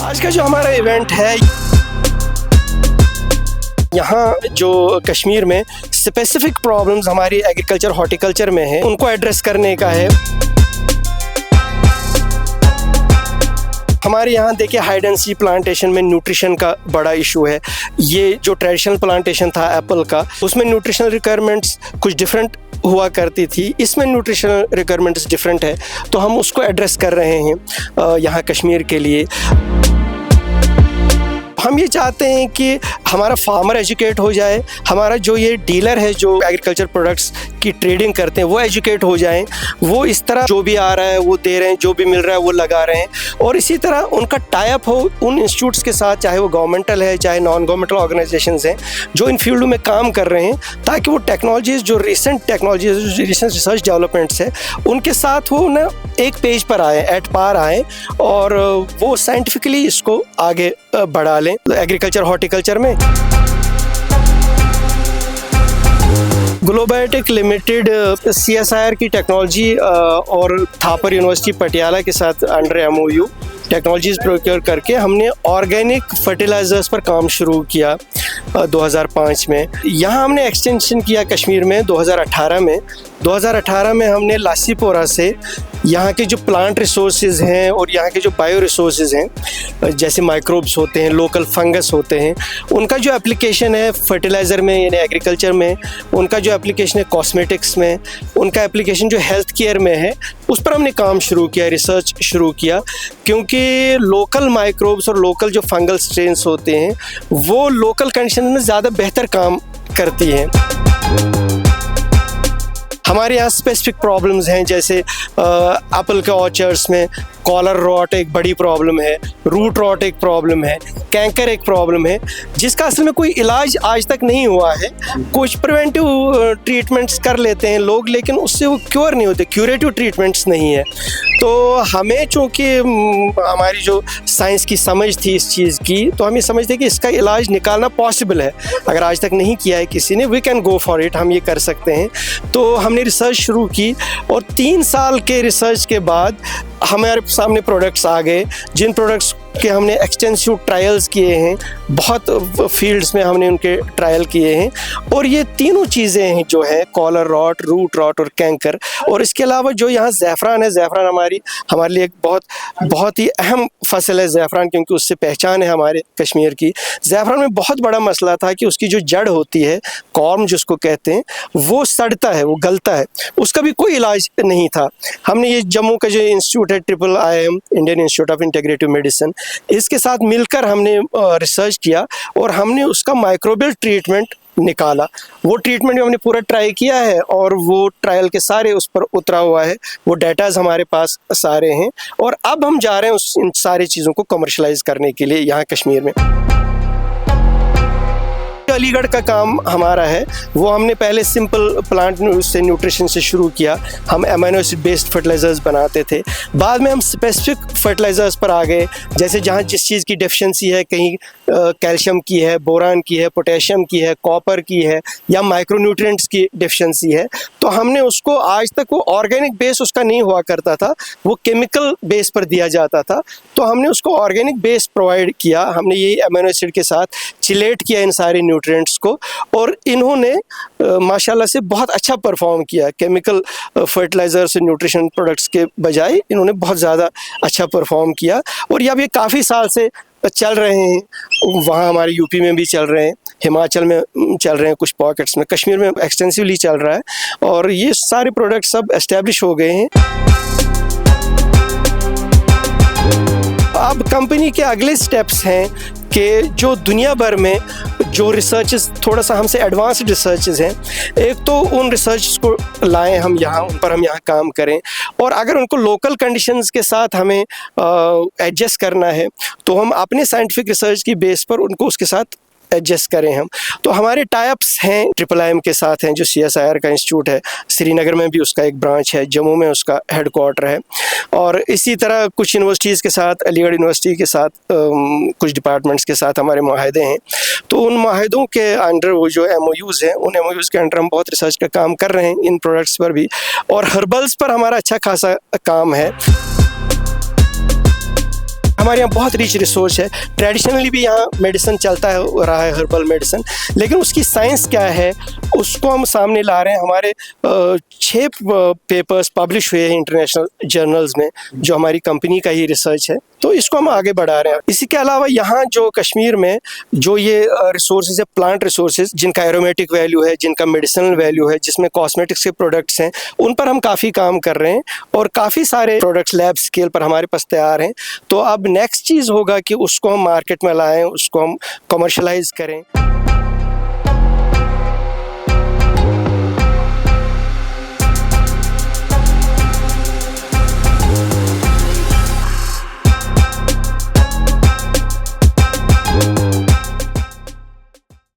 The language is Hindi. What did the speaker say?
आज का जो हमारा इवेंट है, यहाँ जो कश्मीर में स्पेसिफिक प्रॉब्लम्स हमारी एग्रीकल्चर हॉर्टिकल्चर में है, उनको एड्रेस करने का है। हमारे यहाँ देखिए हाई डेंसिटी प्लांटेशन में न्यूट्रिशन का बड़ा इशू है। ये जो ट्रेडिशनल प्लांटेशन था एप्पल का, उसमें न्यूट्रिशनल रिक्वायरमेंट्स कुछ डिफरेंट हुआ करती थी, इसमें न्यूट्रिशनल रिक्वायरमेंट्स डिफरेंट है, तो हम उसको एड्रेस कर रहे हैं यहाँ कश्मीर के लिए। हम ये चाहते हैं कि हमारा फार्मर एजुकेट हो जाए, हमारा जो ये डीलर है जो एग्रीकल्चर प्रोडक्ट्स की ट्रेडिंग करते हैं वो एजुकेट हो जाएं, वो इस तरह जो भी आ रहा है वो दे रहे हैं, जो भी मिल रहा है वो लगा रहे हैं, और इसी तरह उनका टाई अप हो उन इंस्टीट्यूट्स के साथ, चाहे वो गवर्नमेंटल है चाहे नॉन गवर्नमेंटल ऑर्गेनाइजेशंस हैं जो इन फील्ड में काम कर रहे हैं, ताकि वो टेक्नोलॉजीज़ जो रिसेंट रिसर्च डेवलपमेंट्स है उनके साथ वो ना एक पेज पर आए, एट पार आए, और वो साइंटिफिकली इसको आगे बढ़ा लें एग्रीकल्चर हॉर्टिकल्चर में। ग्लोबायोटेक लिमिटेड CSIR की टेक्नोलॉजी और थापर यूनिवर्सिटी पटियाला के साथ अंडर MOU टेक्नोलॉजीज प्रोक्योर करके हमने ऑर्गेनिक फर्टिलाइजर्स पर काम शुरू किया 2005 में। यहाँ हमने एक्सटेंशन किया कश्मीर में 2018 में हमने लासीपोरा से यहाँ के जो प्लांट रिसोर्सेज हैं और यहाँ के जो बायो रिसोर्सेज हैं, जैसे माइक्रोब्स होते हैं, लोकल फंगस होते हैं, उनका जो एप्लीकेशन है फर्टिलाइज़र में यानी एग्रीकल्चर में, उनका जो एप्लीकेशन है कॉस्मेटिक्स में, उनका एप्लीकेशन जो हेल्थ केयर में है, उस पर हमने काम शुरू किया, रिसर्च शुरू किया, क्योंकि लोकल माइक्रोब्स और लोकल जो फंगल स्ट्रेन्स होते हैं वो लोकल कंडीशन में ज़्यादा बेहतर काम करती हैं। हमारे यहाँ स्पेसिफिक प्रॉब्लम्स हैं, जैसे एप्पल के ऑर्चर्ड्स में कॉलर रॉट एक बड़ी प्रॉब्लम है, रूट रॉट एक प्रॉब्लम है, कैंकर एक प्रॉब्लम है, जिसका असल में कोई इलाज आज तक नहीं हुआ है। कुछ प्रिवेंटिव ट्रीटमेंट्स कर लेते हैं लोग, लेकिन उससे वो क्योर नहीं होते, क्यूरेटिव ट्रीटमेंट्स नहीं है। तो हमें चूँकि हमारी जो साइंस की समझ थी इस चीज़ की, तो हम ये समझते कि इसका इलाज निकालना पॉसिबल है। अगर आज तक नहीं किया है किसी ने, we can go for it, हम ये कर सकते हैं। तो हमने रिसर्च शुरू की और 3 साल के रिसर्च के बाद हमारे सामने प्रोडक्ट्स आ गए, जिन प्रोडक्ट्स के हमने एक्सटेंसिव ट्रायल्स किए हैं, बहुत फील्ड्स में हमने उनके ट्रायल किए हैं, और ये तीनों चीज़ें हैं जो है कॉलर रॉट, रूट रॉट और कैंकर। और इसके अलावा जो यहाँ ज़ैफ़रान है, ज़ैफ़रान हमारे लिए एक बहुत ही अहम फसल है ज़ैफ़रान, क्योंकि उससे पहचान है हमारे कश्मीर की। ज़ैफ़रान में बहुत बड़ा मसला था कि उसकी जो जड़ होती है, कॉर्म जिसको कहते हैं, वो सड़ता है, वो गलता है, उसका भी कोई इलाज नहीं था। हमने ये जम्मू का जो इंस्टीट्यूट है IIM Indian institute of integrative medicine, इसके साथ मिलकर हमने रिसर्च किया और हमने उसका माइक्रोबियल ट्रीटमेंट निकाला। वो ट्रीटमेंट भी हमने पूरा ट्राई किया है और वो ट्रायल के सारे उस पर उतरा हुआ है, वो डेटाज हमारे पास सारे हैं, और अब हम जा रहे हैं इन सारी चीज़ों को कमर्शलाइज करने के लिए यहाँ कश्मीर में। अलीगढ़ का काम हमारा है, वो हमने पहले सिंपल प्लांट से न्यूट्रिशन से शुरू किया। हम अमीनो एसिड बेस्ड फर्टिलाइजर्स बनाते थे, बाद में हम स्पेसिफिक फर्टिलाइजर्स पर आ गए, जैसे जहाँ जिस चीज़ की डेफिशिएंसी है, कहीं कैल्शियम की है, बोरान की है, पोटेशियम की है, कॉपर की है, या माइक्रोन्यूट्रिएंट्स की डेफिशिएंसी है, तो हमने उसको, आज तक वो ऑर्गेनिक बेस उसका नहीं हुआ करता था, वो केमिकल बेस पर दिया जाता था, तो हमने उसको ऑर्गेनिक बेस प्रोवाइड किया। हमने यही अमीनो एसिड के साथ चिलेट किया इन सारे न्यूट्रिएंट्स को, और इन्होंने माशाल्लाह से बहुत अच्छा परफॉर्म किया। केमिकल फर्टिलाइजर्स और न्यूट्रिशन प्रोडक्ट्स के बजाय इन्होंने बहुत ज़्यादा अच्छा परफॉर्म किया, और अब ये काफ़ी साल से चल रहे हैं। वहाँ हमारे यूपी में भी चल रहे हैं, हिमाचल में चल रहे हैं, कुछ पॉकेट्स में, कश्मीर में एक्सटेंसिवली चल रहा है, और ये सारे प्रोडक्ट सब एस्टेब्लिश हो गए हैं। अब कंपनी के अगले स्टेप्स हैं कि जो दुनिया भर में जो रिसर्चेस थोड़ा सा हमसे एडवांस्ड रिसर्चेस हैं, एक तो उन रिसर्च को लाएं हम यहाँ, उन पर हम यहाँ काम करें, और अगर उनको लोकल कंडीशंस के साथ हमें एडजस्ट करना है तो हम अपने साइंटिफिक रिसर्च की बेस पर उनको उसके साथ एडजस्ट करें हम। तो हमारे टाइप्स हैं IIM के साथ हैं, जो CSIR का इंस्टीट्यूट है, श्रीनगर में भी उसका एक ब्रांच है, जम्मू में उसका हेडक्वार्टर है, और इसी तरह कुछ यूनिवर्सिटीज़ के साथ, अलीगढ़ यूनिवर्सिटी के साथ, कुछ डिपार्टमेंट्स के साथ हमारे माहदे हैं। तो उन माहदों के अंडर वो जो MOUs हैं, उन MOUs के अंडर हम बहुत रिसर्च का काम कर रहे हैं इन प्रोडक्ट्स पर भी, और हर्बल्स पर हमारा अच्छा खासा काम है। हमारे यहाँ बहुत रिच रिसोर्स है। ट्रेडिशनली भी यहाँ मेडिसिन चलता है रहा है, हर्बल मेडिसिन, लेकिन उसकी साइंस क्या है उसको हम सामने ला रहे हैं। हमारे 6 पेपर्स पब्लिश हुए हैं इंटरनेशनल जर्नल्स में, जो हमारी कंपनी का ही रिसर्च है, तो इसको हम आगे बढ़ा रहे हैं। इसी के अलावा यहाँ जो कश्मीर में जो ये रिसोर्सेज है, प्लांट रिसोर्सेज जिनका एरोमेटिक वैल्यू है, जिनका मेडिसिनल वैल्यू है, जिसमें कॉस्मेटिक्स के प्रोडक्ट्स हैं, उन पर हम काफ़ी काम कर रहे हैं और काफ़ी सारे प्रोडक्ट्स लैब स्केल पर हमारे पास तैयार हैं। तो अब नेक्स्ट चीज़ होगा कि उसको हम मार्केट में लाएं, उसको हम कमर्शलाइज करें।